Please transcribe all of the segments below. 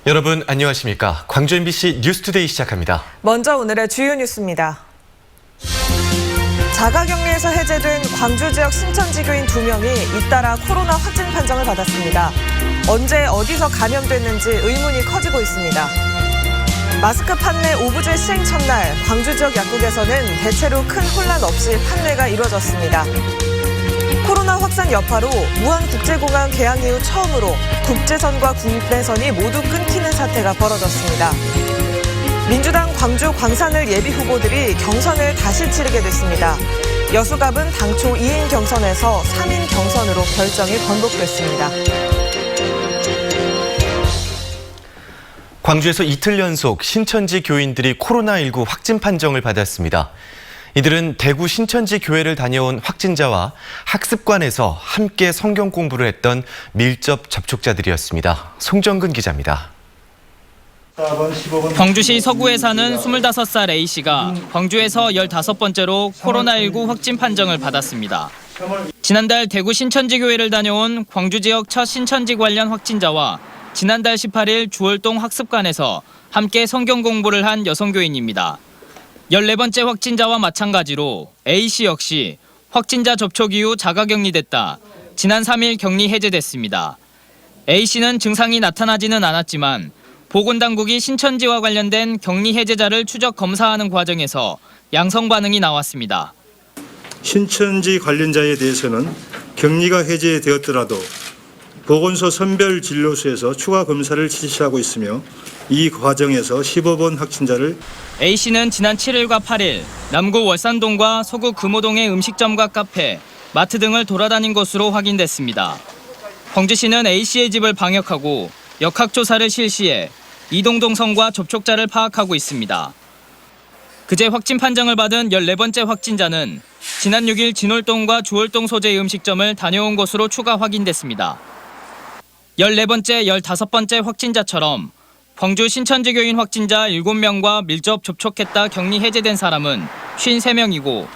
여러분 안녕하십니까? 광주 MBC 뉴스투데이 시작합니다. 먼저 오늘의 주요 뉴스입니다. 자가격리에서 해제된 광주 지역 신천지교인 2명이 잇따라 코로나 확진 판정을 받았습니다. 언제 어디서 감염됐는지 의문이 커지고 있습니다. 마스크 판매 오부제 시행 첫날 광주 지역 약국에서는 대체로 큰 혼란 없이 판매가 이루어졌습니다. 코로나 확산 여파로 무안국제공항 개항 이후 처음으로 국제선과 국내선이 모두 끊기는 사태가 벌어졌습니다. 민주당 광주 광산을 예비 후보들이 경선을 다시 치르게 됐습니다. 여수갑은 당초 2인 경선에서 3인 경선으로 결정이 번복됐습니다. 광주에서 이틀 연속 신천지 교인들이 코로나19 확진 판정을 받았습니다. 이들은 대구 신천지 교회를 다녀온 확진자와 학습관에서 함께 성경 공부를 했던 밀접 접촉자들이었습니다. 송정근 기자입니다. 광주시 서구에 사는 25살 A씨가 광주에서 15번째로 코로나19 확진 판정을 받았습니다. 지난달 대구 신천지 교회를 다녀온 광주 지역 첫 신천지 관련 확진자와 지난달 18일 주월동 학습관에서 함께 성경 공부를 한 여성교인입니다. 14번째 확진자와 마찬가지로 A씨 역시 확진자 접촉 이후 자가격리됐다 지난 3일 격리 해제됐습니다. A씨는 증상이 나타나지는 않았지만 보건당국이 신천지와 관련된 격리 해제자를 추적 검사하는 과정에서 양성 반응이 나왔습니다. 신천지 관련자에 대해서는 격리가 해제되었더라도 보건소 선별진료소에서 추가 검사를 실시하고 있으며 이 과정에서 15번 확진자를 A씨는 지난 7일과 8일 남구 월산동과 서구 금호동의 음식점과 카페, 마트 등을 돌아다닌 것으로 확인됐습니다. 광주시는 A씨의 집을 방역하고 역학조사를 실시해 이동동선과 접촉자를 파악하고 있습니다. 그제 확진 판정을 받은 14번째 확진자는 지난 6일 진월동과 주월동 소재의 음식점을 다녀온 것으로 추가 확인됐습니다. 14번째, 15번째 확진자처럼 광주 신천지교인 확진자 7명과 밀접 접촉했다 격리 해제된 사람은 53명이고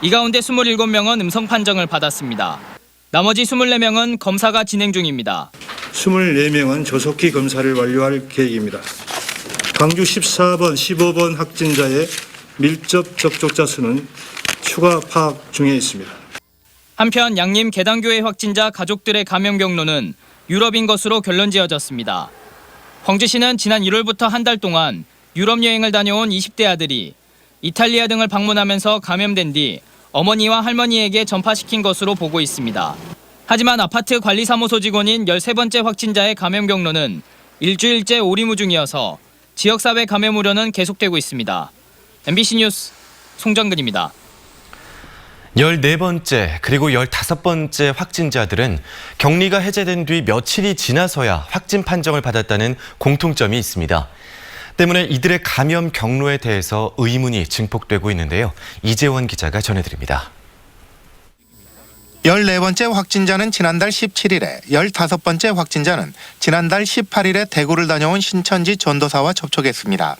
이 가운데 27명은 음성 판정을 받았습니다. 나머지 24명은 검사가 진행 중입니다. 24명은 조속히 검사를 완료할 계획입니다. 광주 14번, 15번 확진자의 밀접 접촉자 수는 추가 파악 중에 있습니다. 한편 양림 계당교회 확진자 가족들의 감염 경로는 유럽인 것으로 결론 지어졌습니다. 광주시는 지난 1월부터 한 달 동안 유럽 여행을 다녀온 20대 아들이 이탈리아 등을 방문하면서 감염된 뒤 어머니와 할머니에게 전파시킨 것으로 보고 있습니다. 하지만 아파트 관리사무소 직원인 13번째 확진자의 감염 경로는 일주일째 오리무중이어서 지역사회 감염 우려는 계속되고 있습니다. MBC 뉴스 송정근입니다. 14번째 그리고 15번째 확진자들은 격리가 해제된 뒤 며칠이 지나서야 확진 판정을 받았다는 공통점이 있습니다. 때문에 이들의 감염 경로에 대해서 의문이 증폭되고 있는데요. 이재원 기자가 전해드립니다. 14번째 확진자는 지난달 17일에, 15번째 확진자는 지난달 18일에 대구를 다녀온 신천지 전도사와 접촉했습니다.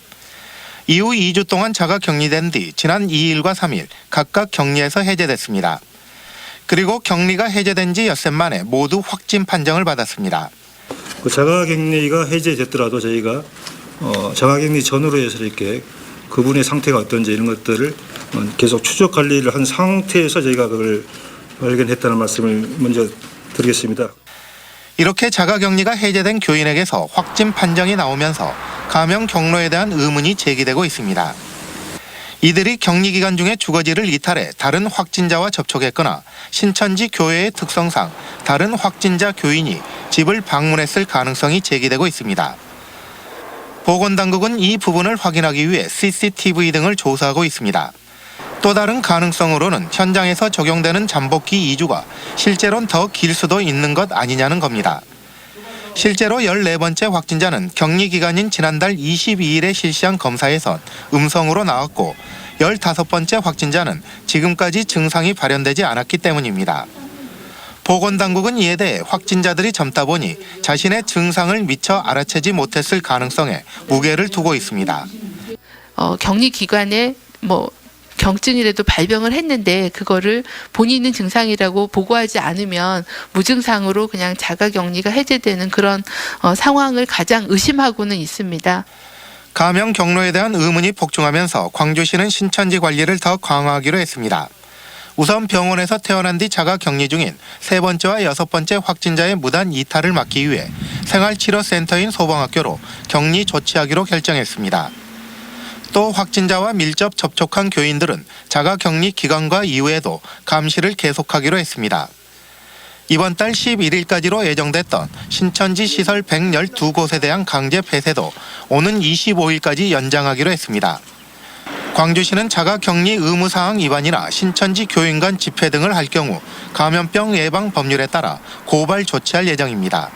이후 2주 동안 자가 격리된 뒤 지난 2일과 3일 각각 격리에서 해제됐습니다. 그리고 격리가 해제된 지 엿새 만에 모두 확진 판정을 받았습니다. 자가격리가 해제됐더라도 저희가 자가격리 전후로 해서 이렇게 그분의 상태가 어떤지 이런 것들을 계속 추적 관리를 한 상태에서 저희가 그걸 발견했다는 말씀을 먼저 드리겠습니다. 이렇게 자가격리가 해제된 교인에게서 확진 판정이 나오면서 감염 경로에 대한 의문이 제기되고 있습니다. 이들이 격리 기간 중에 주거지를 이탈해 다른 확진자와 접촉했거나 신천지 교회의 특성상 다른 확진자 교인이 집을 방문했을 가능성이 제기되고 있습니다. 보건당국은 이 부분을 확인하기 위해 CCTV 등을 조사하고 있습니다. 또 다른 가능성으로는 현장에서 적용되는 잠복기 2주가 실제로는 더 길 수도 있는 것 아니냐는 겁니다. 실제로 14번째 확진자는 격리 기간인 지난달 22일에 실시한 검사에선 음성으로 나왔고 15번째 확진자는 지금까지 증상이 발현되지 않았기 때문입니다. 보건당국은 이에 대해 확진자들이 젊다 보니 자신의 증상을 미처 알아채지 못했을 가능성에 무게를 두고 있습니다. 격리 기간에 경증이라도 발병을 했는데 그거를 본인은 증상이라고 보고하지 않으면 무증상으로 그냥 자가격리가 해제되는 그런 상황을 가장 의심하고는 있습니다. 감염 경로에 대한 의문이 폭증하면서 광주시는 신천지 관리를 더 강화하기로 했습니다. 우선 병원에서 태어난 뒤 자가격리 중인 3번째와 6번째 확진자의 무단 이탈을 막기 위해 생활치료센터인 소방학교로 격리 조치하기로 결정했습니다. 또 확진자와 밀접 접촉한 교인들은 자가격리 기간과 이후에도 감시를 계속하기로 했습니다. 이번 달 11일까지로 예정됐던 신천지 시설 112곳에 대한 강제 폐쇄도 오는 25일까지 연장하기로 했습니다. 광주시는 자가격리 의무사항 위반이나 신천지 교인 간 집회 등을 할 경우 감염병 예방 법률에 따라 고발 조치할 예정입니다.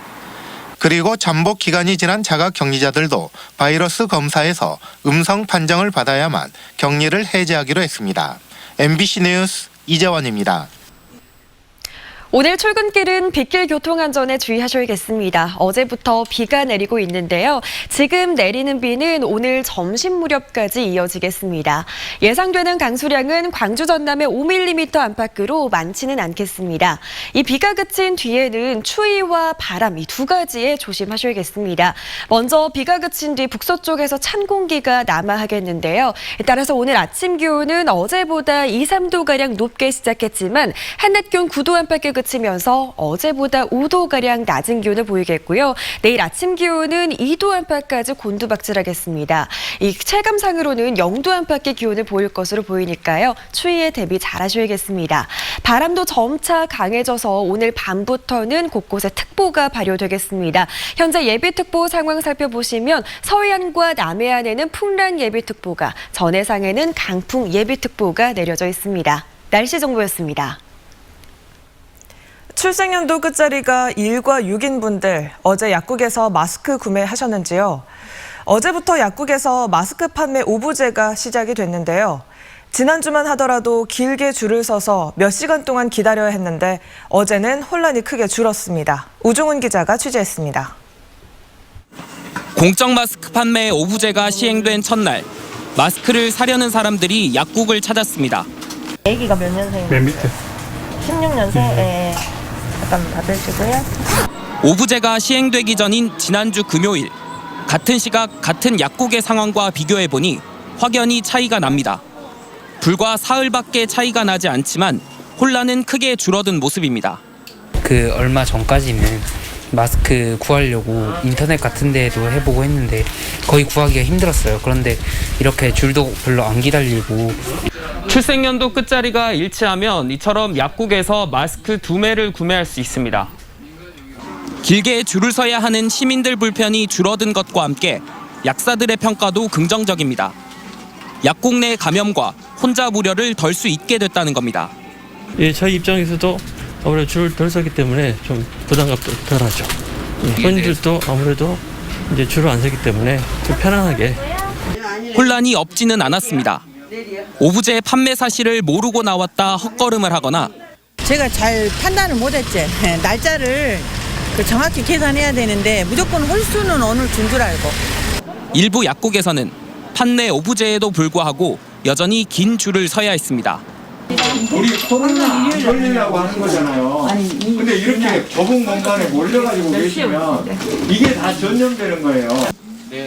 그리고 잠복 기간이 지난 자가격리자들도 바이러스 검사에서 음성 판정을 받아야만 격리를 해제하기로 했습니다. MBC 뉴스 이재원입니다. 오늘 출근길은 빗길 교통안전에 주의하셔야겠습니다. 어제부터 비가 내리고 있는데요. 지금 내리는 비는 오늘 점심 무렵까지 이어지겠습니다. 예상되는 강수량은 광주 전남의 5mm 안팎으로 많지는 않겠습니다. 이 비가 그친 뒤에는 추위와 바람 이 두 가지에 조심하셔야겠습니다. 먼저 비가 그친 뒤 북서쪽에서 찬 공기가 남하하겠는데요. 따라서 오늘 아침 기온은 어제보다 2, 3도가량 높게 시작했지만 한낮 기온 9도 안팎에 그치면서 어제보다 5도가량 낮은 기온을 보이겠고요. 내일 아침 기온은 2도 안팎까지 곤두박질하겠습니다. 이 체감상으로는 0도 안팎의 기온을 보일 것으로 보이니까요. 추위에 대비 잘하셔야겠습니다. 바람도 점차 강해져서 오늘 밤부터는 곳곳에 특보가 발효되겠습니다. 현재 예비특보 상황 살펴보시면 서해안과 남해안에는 풍랑 예비특보가, 전해상에는 강풍 예비특보가 내려져 있습니다. 날씨 정보였습니다. 출생연도 끝자리가 1과 6인 분들 어제 약국에서 마스크 구매하셨는지요? 어제부터 약국에서 마스크 판매 오부제가 시작이 됐는데요. 지난주만 하더라도 길게 줄을 서서 몇 시간 동안 기다려야 했는데 어제는 혼란이 크게 줄었습니다. 우종훈 기자가 취재했습니다. 공적 마스크 판매 오부제가 시행된 첫날, 마스크를 사려는 사람들이 약국을 찾았습니다. 애기가 몇 년생인가요? 맨 밑에. 16년생? 예. 잠깐 받으시고요. 오부제가 시행되기 전인 지난주 금요일, 같은 시각 같은 약국의 상황과 비교해보니 확연히 차이가 납니다. 불과 사흘밖에 차이가 나지 않지만 혼란은 크게 줄어든 모습입니다. 얼마 전까지는 마스크 구하려고 인터넷 같은 데도 해보고 했는데 거의 구하기가 힘들었어요. 그런데 이렇게 줄도 별로 안 기다리고. 출생연도 끝자리가 일치하면 이처럼 약국에서 마스크 2매를 구매할 수 있습니다. 길게 줄을 서야 하는 시민들 불편이 줄어든 것과 함께 약사들의 평가도 긍정적입니다. 약국 내 감염과 혼잡 우려를 덜 수 있게 됐다는 겁니다. 예, 저희 입장에서도 아무래도 줄을 덜 서기 때문에 좀 부담감도 덜하죠. 손님들도 아무래도 이제 줄을 안 서기 때문에 좀 편안하게. 혼란이 없지는 않았습니다. 오부제 판매 사실을 모르고 나왔다 헛걸음을 하거나 제가 잘 판단을 못했지. 날짜를 정확히 계산해야 되는데 무조건 홀수는 오늘 준 줄 알고. 일부 약국에서는 판매 오부제에도 불구하고 여전히 긴 줄을 서야 했습니다. 우리 코로나 걸리려고 하는 거잖아요. 근데 이렇게 좁은 공간에 몰려가지고 계시면 이게 다 전염되는 거예요.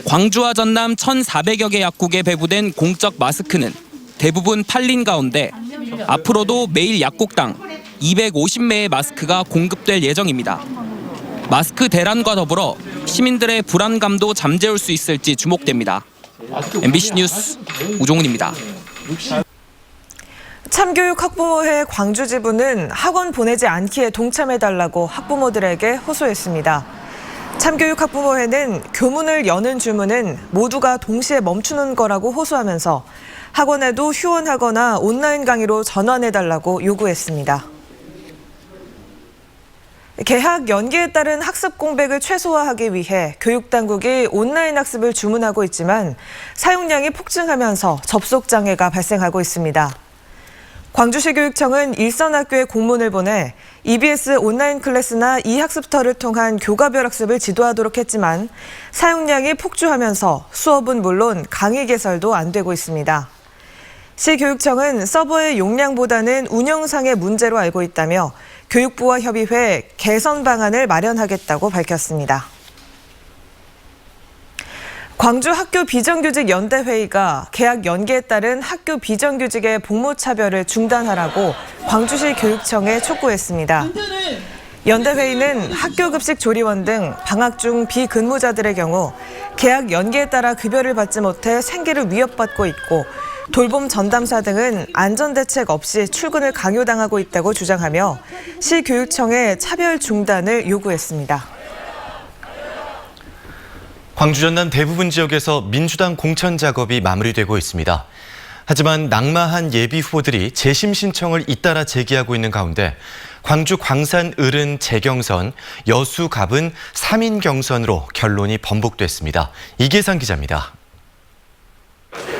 광주와 전남 1,400여 개 약국에 배부된 공적 마스크는 대부분 팔린 가운데 앞으로도 매일 약국당 250매의 마스크가 공급될 예정입니다. 마스크 대란과 더불어 시민들의 불안감도 잠재울 수 있을지 주목됩니다. MBC 뉴스 우종훈입니다. 참교육 학부모회 광주 지부는 학원 보내지 않기에 동참해달라고 학부모들에게 호소했습니다. 참교육 학부모회는 교문을 여는 주문은 모두가 동시에 멈추는 거라고 호소하면서 학원에도 휴원하거나 온라인 강의로 전환해달라고 요구했습니다. 개학 연기에 따른 학습 공백을 최소화하기 위해 교육당국이 온라인 학습을 주문하고 있지만 사용량이 폭증하면서 접속 장애가 발생하고 있습니다. 광주시 교육청은 일선학교에 공문을 보내 EBS 온라인 클래스나 e학습터를 통한 교과별 학습을 지도하도록 했지만 사용량이 폭주하면서 수업은 물론 강의 개설도 안 되고 있습니다. 시교육청은 서버의 용량보다는 운영상의 문제로 알고 있다며 교육부와 협의해 개선 방안을 마련하겠다고 밝혔습니다. 광주 학교 비정규직 연대회의가 개학 연기에 따른 학교 비정규직의 복무차별을 중단하라고 광주시 교육청에 촉구했습니다. 연대회의는 학교급식 조리원 등 방학 중 비근무자들의 경우 개학 연기에 따라 급여를 받지 못해 생계를 위협받고 있고 돌봄 전담사 등은 안전대책 없이 출근을 강요당하고 있다고 주장하며 시교육청에 차별 중단을 요구했습니다. 광주 전남 대부분 지역에서 민주당 공천 작업이 마무리되고 있습니다. 하지만 낙마한 예비 후보들이 재심 신청을 잇따라 제기하고 있는 가운데 광주 광산 을은 재경선, 여수 갑은 3인 경선으로 결론이 번복됐습니다. 이계상 기자입니다.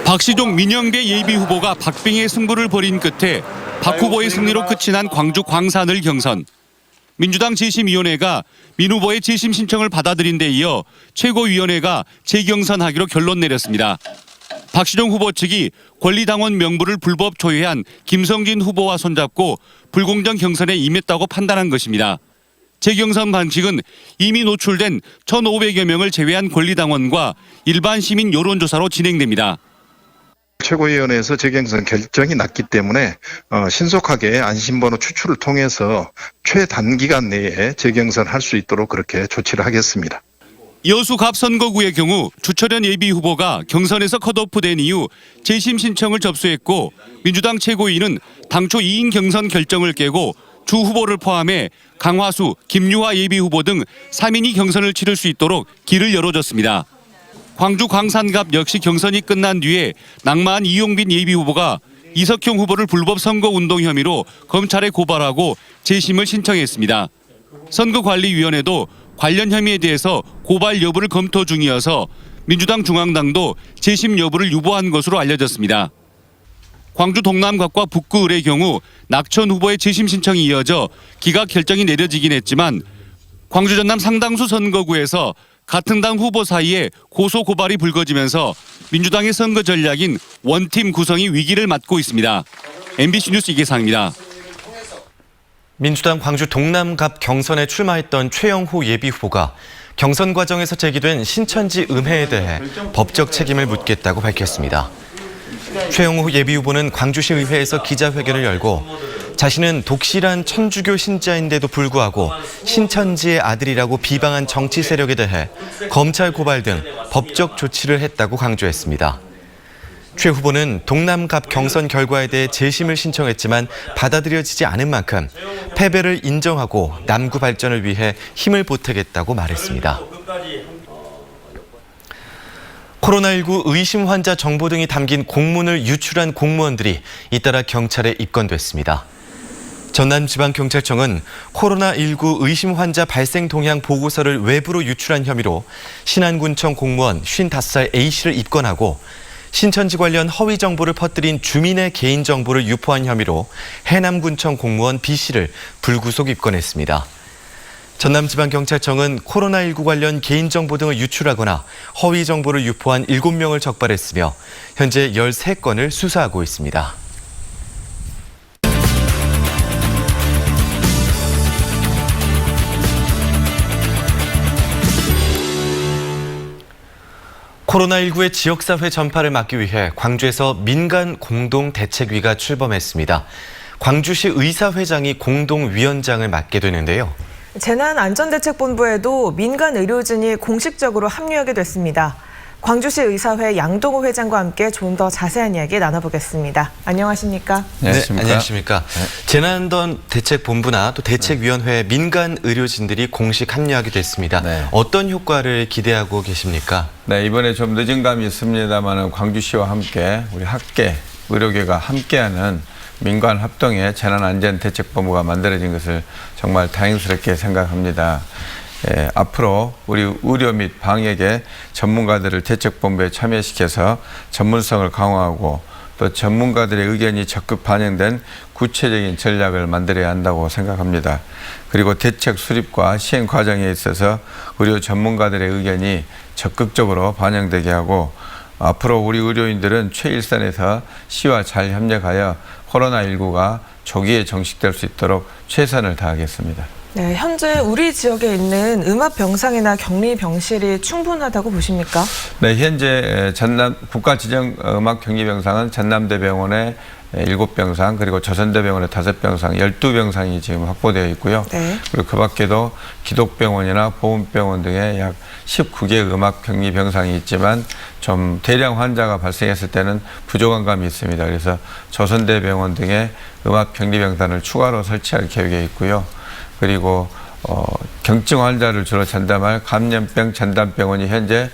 박시종 민영대 예비 후보가 박빙의 승부를 벌인 끝에 박 후보의 승리로 끝이 난 광주 광산을 경선. 민주당 재심위원회가 민 후보의 재심 신청을 받아들인 데 이어 최고위원회가 재경선하기로 결론 내렸습니다. 박시종 후보 측이 권리당원 명부를 불법 조회한 김성진 후보와 손잡고 불공정 경선에 임했다고 판단한 것입니다. 재경선 방식은 이미 노출된 1,500여 명을 제외한 권리당원과 일반 시민 여론조사로 진행됩니다. 최고위원회에서 재경선 결정이 났기 때문에 신속하게 안심번호 추출을 통해서 최단기간 내에 재경선할 수 있도록 그렇게 조치를 하겠습니다. 여수 갑 선거구의 경우 주철현 예비 후보가 경선에서 컷오프된 이후 재심 신청을 접수했고 민주당 최고위는 당초 2인 경선 결정을 깨고 주 후보를 포함해 강화수, 김유화 예비 후보 등 3인이 경선을 치를 수 있도록 길을 열어줬습니다. 광주 광산갑 역시 경선이 끝난 뒤에 낙마한 이용빈 예비 후보가 이석형 후보를 불법 선거운동 혐의로 검찰에 고발하고 재심을 신청했습니다. 선거관리위원회도 관련 혐의에 대해서 고발 여부를 검토 중이어서 민주당 중앙당도 재심 여부를 유보한 것으로 알려졌습니다. 광주 동남갑과 북구 을의 경우 낙천 후보의 재심 신청이 이어져 기각 결정이 내려지긴 했지만 광주 전남 상당수 선거구에서 같은 당 후보 사이에 고소 고발이 불거지면서 민주당의 선거 전략인 원팀 구성이 위기를 맞고 있습니다. MBC 뉴스 이계상입니다. 민주당 광주 동남갑 경선에 출마했던 최영호 예비 후보가 경선 과정에서 제기된 신천지 음해에 대해 법적 책임을 묻겠다고 밝혔습니다. 최영호 예비 후보는 광주시 의회에서 기자회견을 열고 자신은 독실한 천주교 신자인데도 불구하고 신천지의 아들이라고 비방한 정치 세력에 대해 검찰 고발 등 법적 조치를 했다고 강조했습니다. 최 후보는 동남갑 경선 결과에 대해 재심을 신청했지만 받아들여지지 않은 만큼 패배를 인정하고 남구 발전을 위해 힘을 보태겠다고 말했습니다. 코로나19 의심 환자 정보 등이 담긴 공문을 유출한 공무원들이 잇따라 경찰에 입건됐습니다. 전남지방경찰청은 코로나19 의심 환자 발생 동향 보고서를 외부로 유출한 혐의로 신안군청 공무원 55살 A씨를 입건하고 신천지 관련 허위 정보를 퍼뜨린 주민의 개인정보를 유포한 혐의로 해남군청 공무원 B씨를 불구속 입건했습니다. 전남지방경찰청은 코로나19 관련 개인정보 등을 유출하거나 허위 정보를 유포한 7명을 적발했으며 현재 13건을 수사하고 있습니다. 코로나19의 지역사회 전파를 막기 위해 광주에서 민간 공동대책위가 출범했습니다. 광주시 의사회장이 공동위원장을 맡게 되는데요. 재난안전대책본부에도 민간 의료진이 공식적으로 합류하게 됐습니다. 광주시 의사회 양동호 회장과 함께 좀 더 자세한 이야기 나눠보겠습니다. 안녕하십니까? 네, 안녕하십니까? 네. 재난안전대책본부나 또 대책위원회에 민간 의료진들이 공식 합류하게 됐습니다. 네. 어떤 효과를 기대하고 계십니까? 네, 이번에 좀 늦은 감이 있습니다만 광주시와 함께 우리 학계, 의료계가 함께하는 민관 합동의 재난안전대책본부가 만들어진 것을 정말 다행스럽게 생각합니다. 앞으로 우리 의료 및 방역의 전문가들을 대책본부에 참여시켜서 전문성을 강화하고 또 전문가들의 의견이 적극 반영된 구체적인 전략을 만들어야 한다고 생각합니다. 그리고 대책 수립과 시행 과정에 있어서 의료 전문가들의 의견이 적극적으로 반영되게 하고 앞으로 우리 의료인들은 최일선에서 시와 잘 협력하여 코로나19가 조기에 정식될 수 있도록 최선을 다하겠습니다. 네, 현재 우리 지역에 있는 음압병상이나 격리병실이 충분하다고 보십니까? 네, 현재 국가지정음압격리병상은 전남대병원에 7병상, 그리고 조선대병원에 5병상, 12병상이 지금 확보되어 있고요. 네. 그리고 그 밖에도 기독병원이나 보훈병원 등에 약 19개 음압격리병상이 있지만 좀 대량 환자가 발생했을 때는 부족한 감이 있습니다. 그래서 조선대병원 등의 음압격리병상을 추가로 설치할 계획에 있고요. 그리고 경증 환자를 주로 전담할 감염병 전담병원이 현재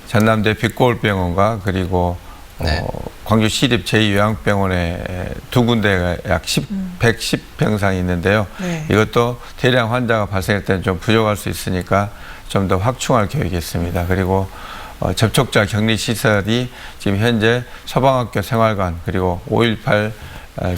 전남대 빛거울병원과 그리고 광주 시립 제2요양병원에 2군데가 약 110병상이 있는데요. 네. 이것도 대량 환자가 발생할 때는 좀 부족할 수 있으니까 좀 더 확충할 계획이 있습니다. 그리고 접촉자 격리시설이 지금 현재 서방학교 생활관 그리고 5.18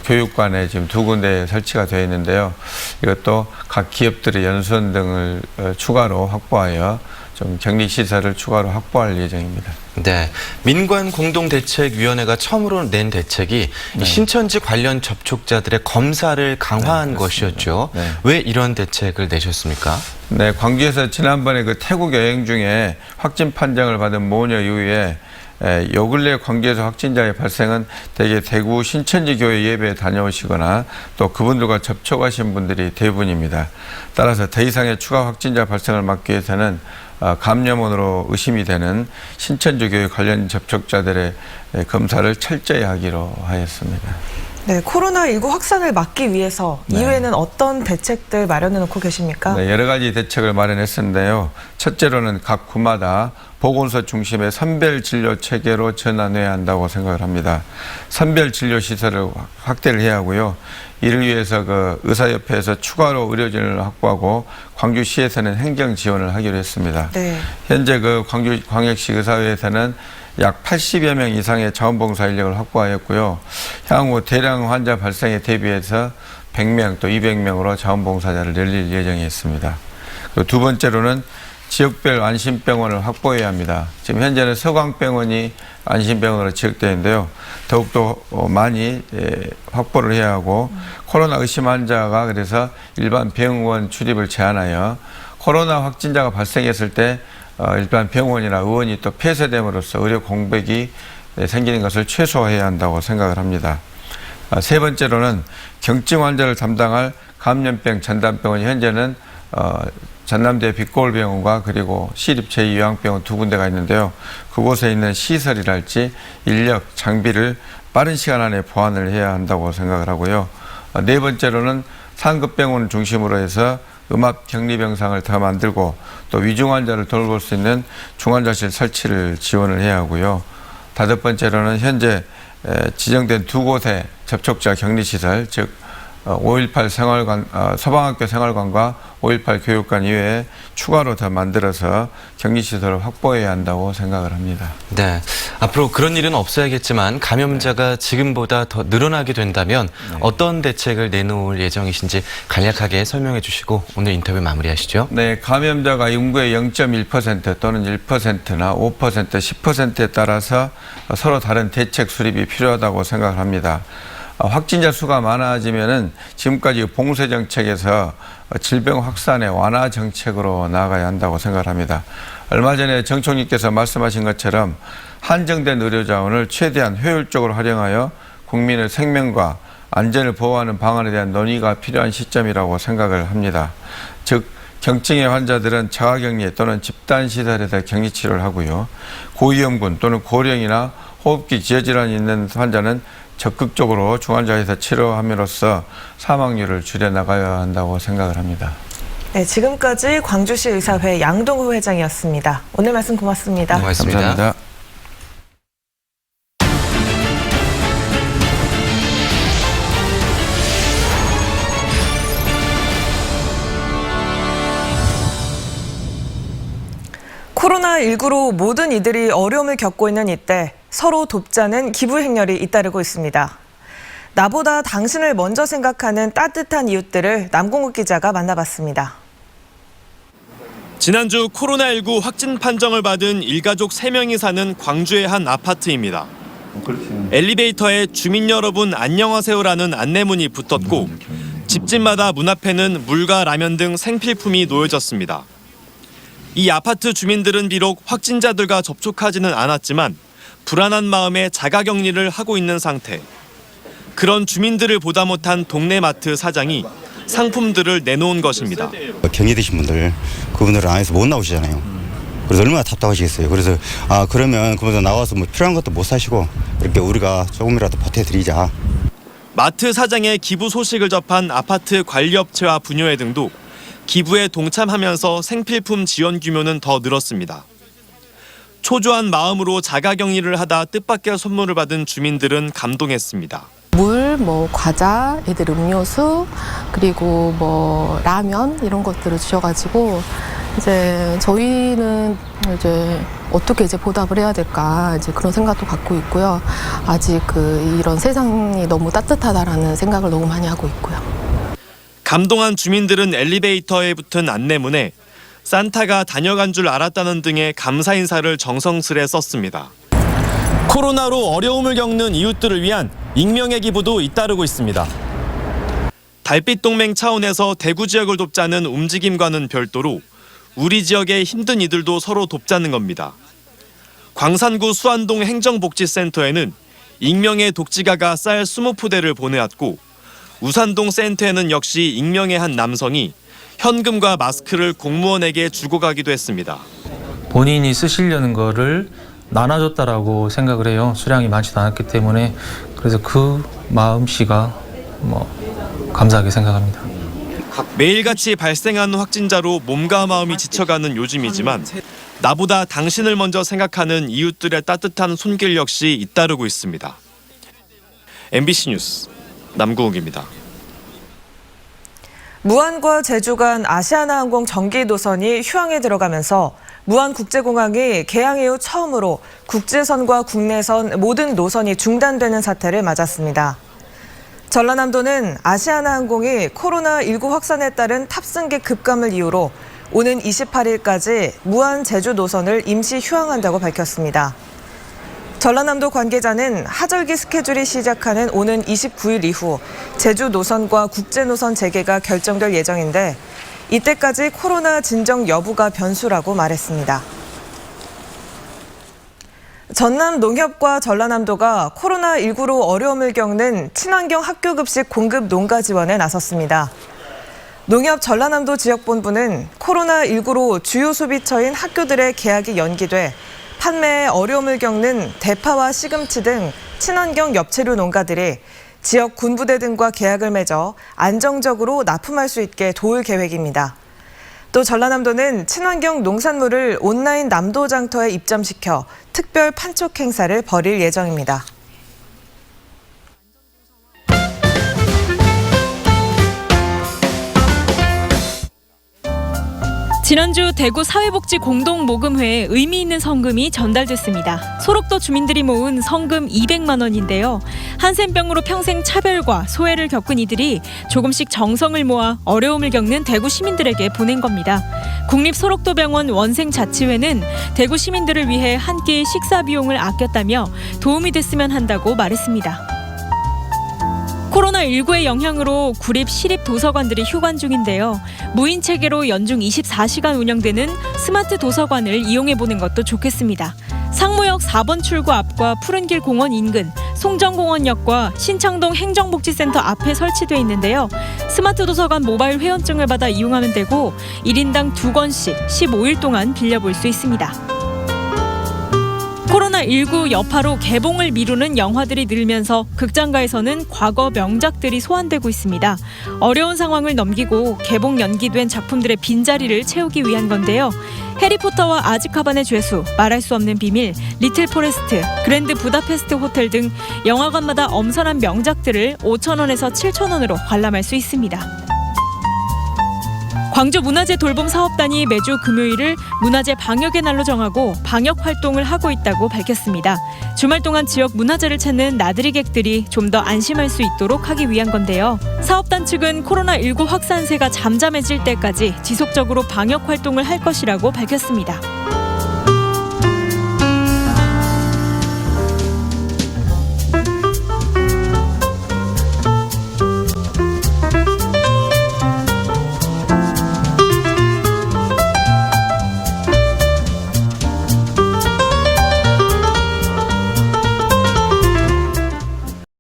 교육관에 지금 2군데에 설치가 되어 있는데요. 이것도 각 기업들의 연수원 등을 추가로 확보하여 좀 격리시설을 추가로 확보할 예정입니다. 네, 민관공동대책위원회가 처음으로 낸 대책이 이 신천지 관련 접촉자들의 검사를 강화한 것이었죠. 네. 왜 이런 대책을 내셨습니까? 네, 광주에서 지난번에 그 태국 여행 중에 확진 판정을 받은 모녀 이후에 요 근래 광주에서 확진자의 발생은 대개 대구 신천지 교회 예배에 다녀오시거나 또 그분들과 접촉하신 분들이 대부분입니다. 따라서 더 이상의 추가 확진자 발생을 막기 위해서는 감염원으로 의심이 되는 신천지 교회 관련 접촉자들의 검사를 철저히 하기로 하였습니다. 네, 코로나19 확산을 막기 위해서 이후에는 어떤 대책들 마련해 놓고 계십니까? 네, 여러 가지 대책을 마련했었는데요. 첫째로는 각 구마다 보건소 중심의 선별진료 체계로 전환해야 한다고 생각을 합니다. 선별진료시설을 확대를 해야 하고요. 이를 위해서 그 의사협회에서 추가로 의료진을 확보하고 광주시에서는 행정 지원을 하기로 했습니다. 네. 현재 그 광주광역시 의사회에서는 약 80여 명 이상의 자원봉사 인력을 확보하였고요. 향후 대량 환자 발생에 대비해서 100명 또 200명으로 자원봉사자를 늘릴 예정이 있습니다. 그리고 두 번째로는 지역별 안심병원을 확보해야 합니다. 지금 현재는 서강병원이 안심병원으로 지역되어 있는데요. 더욱더 많이 확보를 해야 하고 코로나 의심 환자가 그래서 일반 병원 출입을 제한하여 코로나 확진자가 발생했을 때 일반 병원이나 의원이 또 폐쇄됨으로써 의료 공백이 생기는 것을 최소화해야 한다고 생각을 합니다. 세 번째로는 경증 환자를 담당할 감염병 전담병원이 현재는 전남대 빛거울병원과 그리고 시립 제2요양병원 2군데가 있는데요. 그곳에 있는 시설이랄지 인력, 장비를 빠른 시간 안에 보완을 해야 한다고 생각을 하고요. 네 번째로는 상급병원을 중심으로 해서 음압격리병상을 더 만들고 또 위중 환자를 돌볼 수 있는 중환자실 설치를 지원을 해야 하고요. 다섯 번째로는 현재 지정된 2곳의 접촉자 격리시설, 즉 5.18 생활관, 서방학교 생활관과 5.18 교육관 이외에 추가로 더 만들어서 격리시설을 확보해야 한다고 생각을 합니다. 네, 앞으로 그런 일은 없어야겠지만 감염자가 지금보다 더 늘어나게 된다면 어떤 대책을 내놓을 예정이신지 간략하게 설명해 주시고 오늘 인터뷰 마무리하시죠. 네, 감염자가 인구의 0.1% 또는 1%나 5%, 10%에 따라서 서로 다른 대책 수립이 필요하다고 생각을 합니다. 확진자 수가 많아지면은 지금까지 봉쇄 정책에서 질병 확산의 완화 정책으로 나아가야 한다고 생각을 합니다. 얼마 전에 정 총리께서 말씀하신 것처럼 한정된 의료 자원을 최대한 효율적으로 활용하여 국민의 생명과 안전을 보호하는 방안에 대한 논의가 필요한 시점이라고 생각을 합니다. 즉 경증의 환자들은 자가격리 또는 집단시설에서 격리치료를 하고요. 고위험군 또는 고령이나 호흡기 지혈질환이 있는 환자는 적극적으로 중환자에서 치료함으로써 사망률을 줄여나가야 한다고 생각을 합니다. 네, 지금까지 광주시 의사회 양동호 회장이었습니다. 오늘 말씀 고맙습니다. 고맙습니다. 감사합니다. 코로나19로 모든 이들이 어려움을 겪고 있는 이때 서로 돕자는 기부 행렬이 잇따르고 있습니다. 나보다 당신을 먼저 생각하는 따뜻한 이웃들을 남궁욱 기자가 만나봤습니다. 지난주 코로나19 확진 판정을 받은 일가족 3명이 사는 광주의 한 아파트입니다. 엘리베이터에 주민 여러분 안녕하세요라는 안내문이 붙었고 집집마다 문 앞에는 물과 라면 등 생필품이 놓여졌습니다. 이 아파트 주민들은 비록 확진자들과 접촉하지는 않았지만 불안한 마음에 자가격리를 하고 있는 상태. 그런 주민들을 보다 못한 동네 마트 사장이 상품들을 내놓은 것입니다. 격리되신 분들, 그분들은 안에서 못 나오시잖아요. 그래서 얼마나 답답하시겠어요. 그래서 그러면 그분들 나와서 뭐 필요한 것도 못 사시고 이렇게 우리가 조금이라도 보태드리자. 마트 사장의 기부 소식을 접한 아파트 관리업체와 분여회 등도 기부에 동참하면서 생필품 지원 규모는 더 늘었습니다. 초조한 마음으로 자가격리를 하다 뜻밖의 선물을 받은 주민들은 감동했습니다. 물, 과자, 애들 음료수, 그리고 라면 이런 것들을 주셔가지고 이제 저희는 이제 어떻게 보답을 해야 될까 그런 생각도 갖고 있고요. 아직 이런 세상이 너무 따뜻하다라는 생각을 너무 많이 하고 있고요. 감동한 주민들은 엘리베이터에 붙은 안내문에 산타가 다녀간 줄 알았다는 등의 감사 인사를 정성스레 썼습니다. 코로나로 어려움을 겪는 이웃들을 위한 익명의 기부도 잇따르고 있습니다. 달빛 동맹 차원에서 대구 지역을 돕자는 움직임과는 별도로 우리 지역의 힘든 이들도 서로 돕자는 겁니다. 광산구 수안동 행정복지센터에는 익명의 독지가가 쌀 20포대를 보내왔고 우산동 센터에는 역시 익명의 한 남성이 현금과 마스크를 공무원에게 주고 가기도 했습니다. 본인이 쓰시려는 거를 나눠줬다라고 생각을 해요. 수량이 많지도 않았기 때문에. 그래서 그 마음씨가 감사하게 생각합니다. 매일같이 발생하는 확진자로 몸과 마음이 지쳐가는 요즘이지만 나보다 당신을 먼저 생각하는 이웃들의 따뜻한 손길 역시 잇따르고 있습니다. MBC 뉴스 남구욱입니다. 무안과 제주 간 아시아나항공 정기 노선이 휴항에 들어가면서 무안국제공항이 개항 이후 처음으로 국제선과 국내선 모든 노선이 중단되는 사태를 맞았습니다. 전라남도는 아시아나항공이 코로나19 확산에 따른 탑승객 급감을 이유로 오는 28일까지 무안 제주 노선을 임시 휴항한다고 밝혔습니다. 전라남도 관계자는 하절기 스케줄이 시작하는 오는 29일 이후 제주 노선과 국제 노선 재개가 결정될 예정인데 이때까지 코로나 진정 여부가 변수라고 말했습니다. 전남농협과 전라남도가 코로나19로 어려움을 겪는 친환경 학교급식 공급 농가 지원에 나섰습니다. 농협 전라남도 지역본부는 코로나19로 주요 소비처인 학교들의 개학이 연기돼 판매에 어려움을 겪는 대파와 시금치 등 친환경 엽채류 농가들이 지역 군부대 등과 계약을 맺어 안정적으로 납품할 수 있게 도울 계획입니다. 또 전라남도는 친환경 농산물을 온라인 남도 장터에 입점시켜 특별 판촉 행사를 벌일 예정입니다. 지난주 대구 사회복지 공동모금회에 의미 있는 성금이 전달됐습니다. 소록도 주민들이 모은 성금 200만 원인데요. 한센병으로 평생 차별과 소외를 겪은 이들이 조금씩 정성을 모아 어려움을 겪는 대구 시민들에게 보낸 겁니다. 국립소록도병원 원생자치회는 대구 시민들을 위해 한 끼 식사 비용을 아꼈다며 도움이 됐으면 한다고 말했습니다. 코로나19의 영향으로 구립 시립 도서관들이 휴관 중인데요. 무인 체계로 연중 24시간 운영되는 스마트 도서관을 이용해보는 것도 좋겠습니다. 상무역 4번 출구 앞과 푸른길 공원 인근, 송정공원역과 신창동 행정복지센터 앞에 설치돼 있는데요. 스마트 도서관 모바일 회원증을 받아 이용하면 되고 1인당 2권씩 15일 동안 빌려볼 수 있습니다. 코로나19 여파로 개봉을 미루는 영화들이 늘면서 극장가에서는 과거 명작들이 소환되고 있습니다. 어려운 상황을 넘기고 개봉 연기된 작품들의 빈자리를 채우기 위한 건데요. 해리포터와 아즈카반의 죄수, 말할 수 없는 비밀, 리틀 포레스트, 그랜드 부다페스트 호텔 등 영화관마다 엄선한 명작들을 5,000원에서 7,000원으로 관람할 수 있습니다. 광주 문화재 돌봄 사업단이 매주 금요일을 문화재 방역의 날로 정하고 방역 활동을 하고 있다고 밝혔습니다. 주말 동안 지역 문화재를 찾는 나들이객들이 좀 더 안심할 수 있도록 하기 위한 건데요. 사업단 측은 코로나19 확산세가 잠잠해질 때까지 지속적으로 방역 활동을 할 것이라고 밝혔습니다.